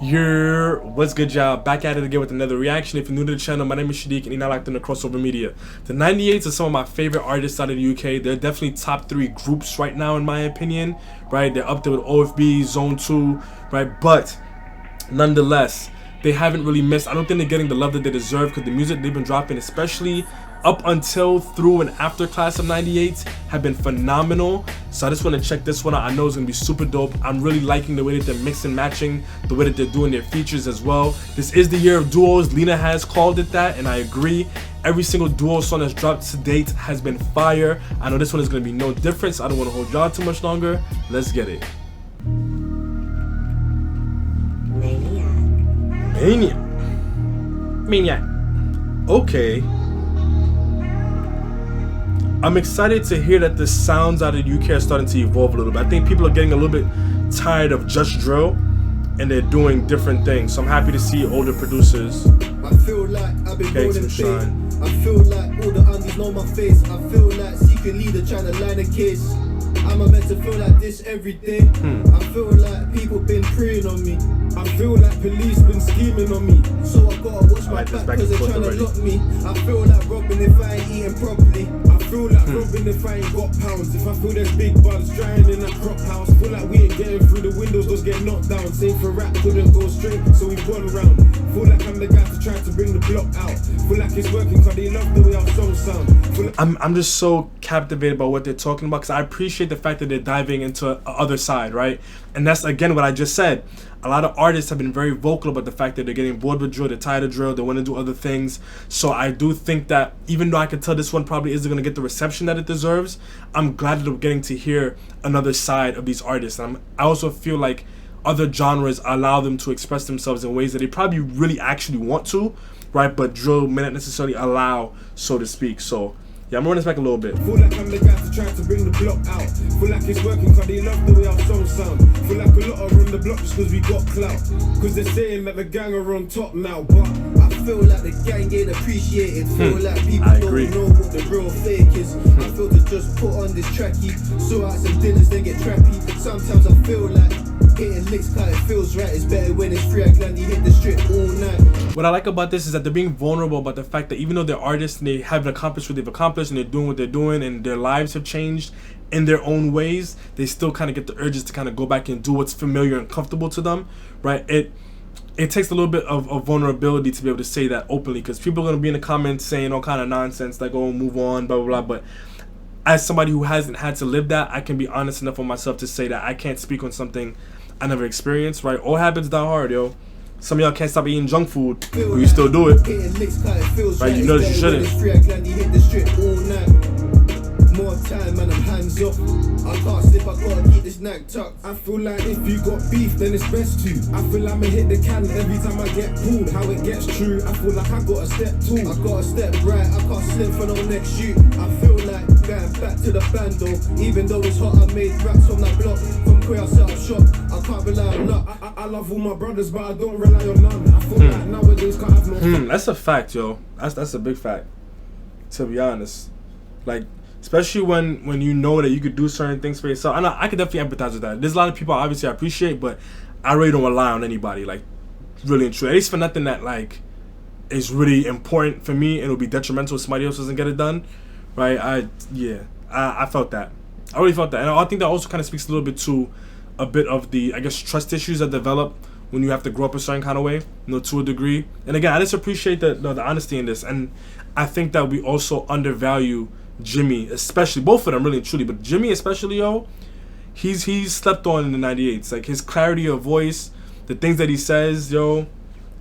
What's good, y'all? Back at it again with another reaction. If you're new to the channel, my name is Shadiq and you're now locked into KRXOVR Media. The 98s are some of my favorite artists out of the UK. They're definitely top 3 groups right now in my opinion, right? They're up there with OFB, Zone 2, right? But nonetheless, they haven't really missed. I don't think they're getting the love that they deserve because the music they've been dropping, especially up until, through, and after class of 98s, have been phenomenal. So I just want to check this one out. I know it's going to be super dope. I'm really liking the way that they're mixing and matching, the way that they're doing their features as well. This is the year of duos. Lena has called it that, and I agree. Every single duo song that's dropped to date has been fire. I know this one is going to be no different, so I don't want to hold y'all too much longer. Let's get it. Maniac. Okay. I'm excited to hear that the sounds out of the UK are starting to evolve a little bit. I think people are getting a little bit tired of just drill and they're doing different things. So I'm happy to see older producers. I feel like I've been rolling shine. I feel like all the unders know my face. I feel like secret leader trying to line a case. I'm meant to feel like this every day. I feel like people been preying on me. I feel like police been scheming on me. So I gotta watch my back because they're trying to lock me. I feel like robbing if I ain't eating properly. I feel like robbing if I ain't got pounds. If I feel there's big buns drying in that crop house. Feel like we ain't getting through the windows, those get knocked down. Same for rap, couldn't go straight, so we've gone around. Feel like I'm the guy to try to bring the block out. Feel like it's working cause they love the way our songs sound. Like I'm just so captivated by what they're talking about because I appreciate the fact that they're diving into the other side, right? And that's again what I just said. A lot of artists have been very vocal about the fact that they're getting bored with drill, they're tired of drill, they want to do other things. So I do think that even though I can tell this one probably isn't going to get the reception that it deserves, I'm glad that we're getting to hear another side of these artists. And I also feel like other genres allow them to express themselves in ways that they probably really actually want to, right? But drill may not necessarily allow, so to speak. So yeah, I'm running this back a little bit. Feel like I'm the guy to try to bring the block out. Feel like it's working cause they love the way our songs sound. Feel like a lot are on the block just cause we got clout. Cause they're saying that the gang are on top now. But I feel like the gang ain't appreciated. Feel like people don't know what the real fake is. I feel to just put on this tracky, sort out some dinners then get trappy. Sometimes I feel like hitting licks cause it feels right. It's better when it's free. I gladly hit the strip all night. What I like about this is that they're being vulnerable about the fact that even though they're artists and they haven't accomplished what they've accomplished and they're doing what they're doing and their lives have changed in their own ways, they still kind of get the urges to kind of go back and do what's familiar and comfortable to them, right? It takes a little bit of vulnerability to be able to say that openly because people are going to be in the comments saying all kind of nonsense like, oh, move on, blah, blah, blah. But as somebody who hasn't had to live that, I can be honest enough with myself to say that I can't speak on something I never experienced, right? All habits die hard, yo. Some of y'all can't stop eating junk food, but you still do it. Right? You know that you shouldn't. More time and I'm hands up. I can't slip, I gotta keep this neck tucked. I feel like if you got beef, then it's best to. I feel I'ma hit the can every time I get pulled. How it gets true, I feel like I got a step too. I got a step right, I can't slip for no next shoot. I feel like going back to the bando. Even though it's hot, I made raps from that block. From where I set up shop, I can't rely on luck. I love all my brothers, but I don't rely on none. I feel like nowadays can't have no fun. That's a fact, yo. That's a big fact, to be honest. Like, especially when you know that you could do certain things for yourself. I could definitely empathize with that. There's a lot of people obviously I appreciate, but I really don't rely on anybody, like, really and true. At least for nothing that, like, is really important for me and it'll be detrimental if somebody else doesn't get it done, right? I felt that. I really felt that. And I think that also kind of speaks a little bit to a bit of the, I guess, trust issues that develop when you have to grow up a certain kind of way, you know, to a degree. And again, I just appreciate the honesty in this. And I think that we also undervalue Jimmy, especially, both of them really and truly, but Jimmy especially, yo, he's slept on in the 98s. Like his clarity of voice, the things that he says, yo,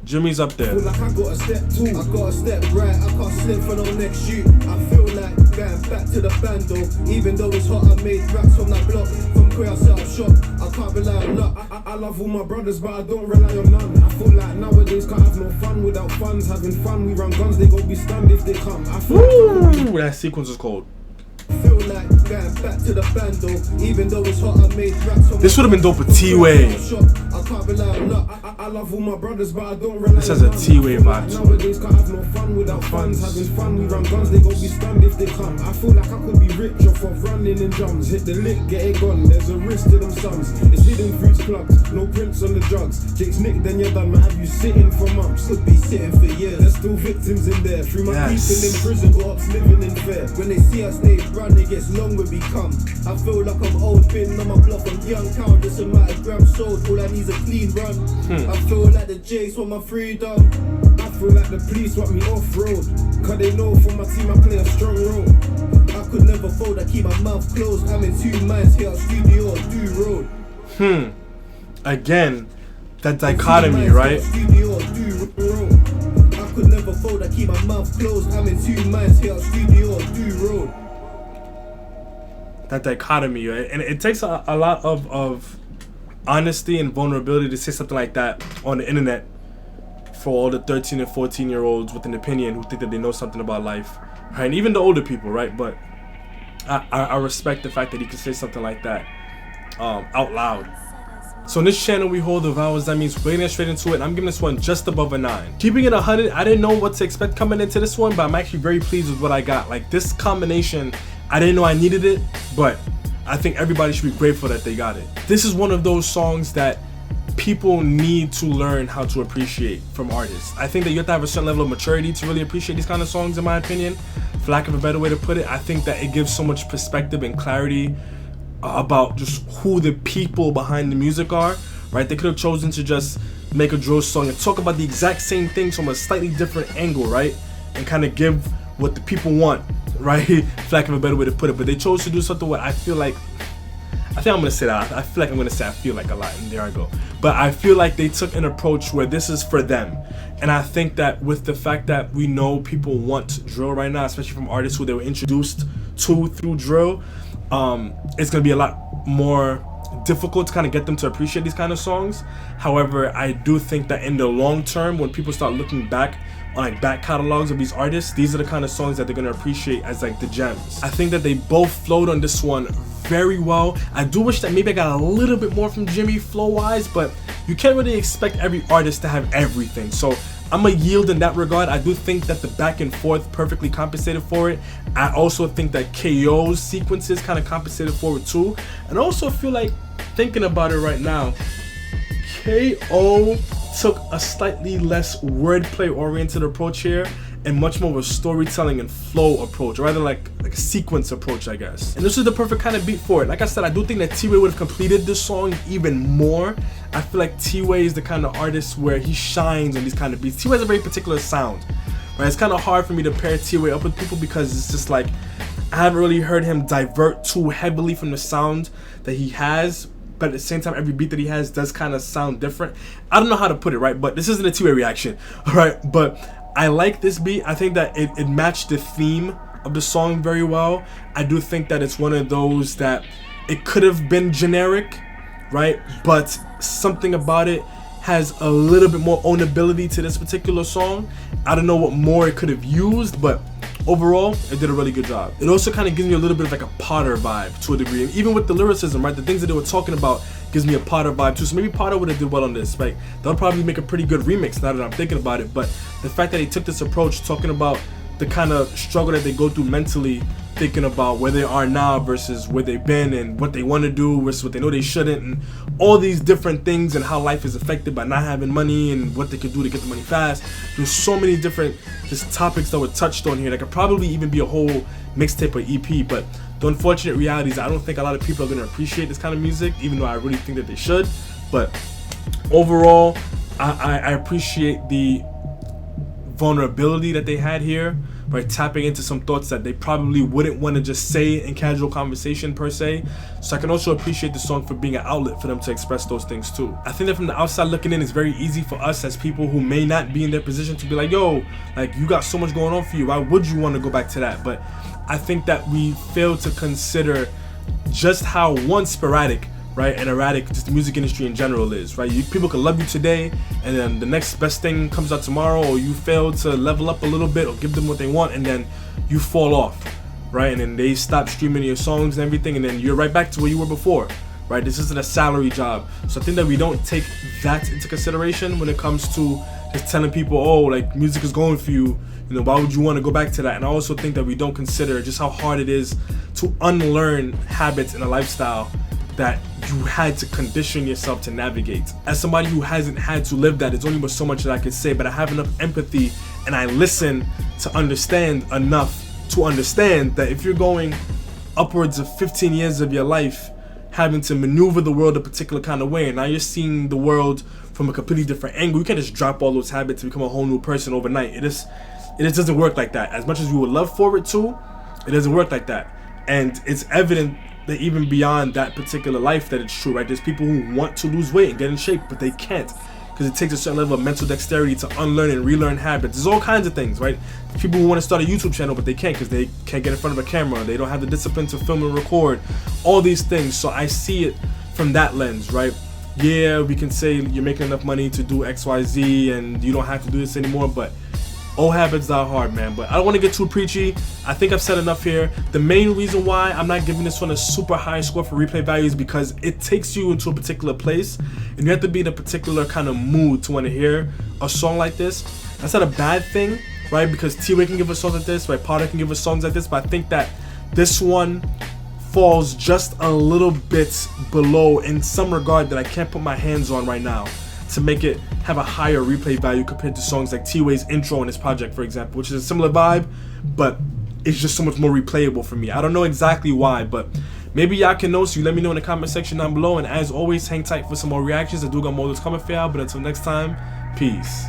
Jimmy's up there. I feel like I got a step too, I got a step right, I can't slip for no next shoot. I feel like going back to the bando. Even though it's hot, I made raps from that block. From where I set up shop, I can't rely on luck. I love all my brothers, but I don't rely on none. I feel like nowadays can't have no fun without funds. Having fun, we run guns, they gon' be stunned if they come. I feel like that sequence is cold. Feel like going back to the bando. Even though it's hot, I made raps from this would have been dope with T-Way. I I can't rely on luck. I love all my brothers, but I don't rely. This has a T-Way vibe. Nowadays can't have no fun without funds. Having fun, we run guns, they gon' be stunned if they come. I feel like I could be rich off of running in drums. Hit the lick, get it gone. There's a risk to them sums. It's hidden fruits plugged, no prints on the drugs. Jake's nick, then you're done. Man, have you sitting for months? Could be sitting for years. There's still victims in there. Through my people in prison, got ups living in fear. When they see us stage run, it gets long when we come. I feel like I'm old, been on my block, I'm young cow. This amount of grams sold, all I need is a clean run. I feel like the Jays want my freedom. I feel like the police want me off-road. Cause they know for my team I play a strong role. I could never fold, I keep my mouth closed. I'm in two minds, here at studio or do road. Again, that dichotomy, right? Studio or do road. I could never fold, I keep my mouth closed. I'm in two minds, here at studio or do road. That dichotomy, right? And it takes a lot of honesty and vulnerability to say something like that on the internet for all the 13 and 14-year-olds with an opinion who think that they know something about life, right? And even the older people, right? But I respect the fact that he can say something like that out loud. So in this channel we hold the vowels. That means we're getting straight into it. I'm giving this one just above a 9. Keeping it 100, I didn't know what to expect coming into this one, but I'm actually very pleased with what I got. Like, this combination, I didn't know I needed it, but I think everybody should be grateful that they got it. This is one of those songs that people need to learn how to appreciate from artists. I think that you have to have a certain level of maturity to really appreciate these kind of songs, in my opinion, for lack of a better way to put it. I think that it gives so much perspective and clarity about just who the people behind the music are, right? They could have chosen to just make a drill song and talk about the exact same things from a slightly different angle, right? And kind of give what the people want, right? For lack of a better way to put it. But they chose to do something what I feel like, I think I'm gonna say that. I feel like I'm gonna say I feel like a lot, and there I go. But I feel like they took an approach where this is for them. And I think that with the fact that we know people want drill right now, especially from artists who they were introduced to through drill, it's gonna be a lot more difficult to kind of get them to appreciate these kind of songs. However, I do think that in the long term, when people start looking back on like back catalogs of these artists, these are the kind of songs that they're gonna appreciate as like the gems. I think that they both flowed on this one very well. I do wish that maybe I got a little bit more from Jimmy flow wise, but you can't really expect every artist to have everything. So I'm gonna yield in that regard. I do think that the back and forth perfectly compensated for it. I also think that KO's sequences kind of compensated for it too. And I also feel like, thinking about it right now, KO took a slightly less wordplay oriented approach here and much more of a storytelling and flow approach, or rather like a sequence approach, I guess. And this is the perfect kind of beat for it. Like I said, I do think that T-Way would have completed this song even more. I feel like T-Way is the kind of artist where he shines on these kind of beats. T-Way has a very particular sound, right? It's kind of hard for me to pair T-Way up with people because it's just like, I haven't really heard him divert too heavily from the sound that he has, but at the same time, every beat that he has does kind of sound different. I don't know how to put it, right? But this isn't a T-Way reaction, all right? But I like this beat. I think that it matched the theme of the song very well. I do think that it's one of those that it could have been generic, right? But something about it has a little bit more ownability to this particular song. I don't know what more it could have used, but overall, it did a really good job. It also kind of gives me a little bit of like a Potter vibe to a degree. Even with the lyricism, right? The things that they were talking about gives me a Potter vibe too. So maybe Potter would have did well on this. Like, they'll probably make a pretty good remix now that I'm thinking about it. But the fact that they took this approach, talking about the kind of struggle that they go through mentally, thinking about where they are now versus where they've been and what they want to do versus what they know they shouldn't, and all these different things and how life is affected by not having money and what they could do to get the money fast. There's so many different just topics that were touched on here that could probably even be a whole mixtape or EP. But the unfortunate reality is I don't think a lot of people are going to appreciate this kind of music, even though I really think that they should. But overall, I appreciate the vulnerability that they had here, right? Tapping into some thoughts that they probably wouldn't want to just say in casual conversation per se. So I can also appreciate the song for being an outlet for them to express those things too. I think that from the outside looking in, it's very easy for us as people who may not be in their position to be like, yo, like, you got so much going on for you, why would you want to go back to that? But I think that we fail to consider just how sporadic, right, and erratic just the music industry in general is, right? People can love you today, and then the next best thing comes out tomorrow, or you fail to level up a little bit or give them what they want, and then you fall off, right? And then they stop streaming your songs and everything, and then you're right back to where you were before, right? This isn't a salary job. So I think that we don't take that into consideration when it comes to just telling people, oh, like, music is going for you, you know, why would you want to go back to that? And I also think that we don't consider just how hard it is to unlearn habits and a lifestyle that you had to condition yourself to navigate. As somebody who hasn't had to live that, there's only so much that I could say, but I have enough empathy and I listen to understand enough to understand that if you're going upwards of 15 years of your life having to maneuver the world a particular kind of way, and now you're seeing the world from a completely different angle, you can't just drop all those habits and become a whole new person overnight. It just doesn't work like that. As much as we would love for it to, it doesn't work like that. And it's evident that even beyond that particular life that it's true, right? There's people who want to lose weight and get in shape, but they can't, because it takes a certain level of mental dexterity to unlearn and relearn habits. There's all kinds of things, right? People who want to start a YouTube channel, but they can't because they can't get in front of a camera. They don't have the discipline to film and record. All these things. So I see it from that lens, right? Yeah, we can say you're making enough money to do X, Y, Z, and you don't have to do this anymore, but old habits die hard, man. But I don't want to get too preachy. I think I've said enough here. The main reason why I'm not giving this one a super high score for replay value is because it takes you into a particular place, and you have to be in a particular kind of mood to want to hear a song like this. That's not a bad thing, right? Because T-Way can give us songs like this, right? Potter can give us songs like this, but I think that this one falls just a little bit below in some regard that I can't put my hands on right now to make it have a higher replay value compared to songs like T-Way's intro in this project, for example, which is a similar vibe, but it's just so much more replayable for me. I don't know exactly why, but maybe y'all can know, so you let me know in the comment section down below. And as always, hang tight for some more reactions. I do got more of those coming for y'all, but until next time, peace.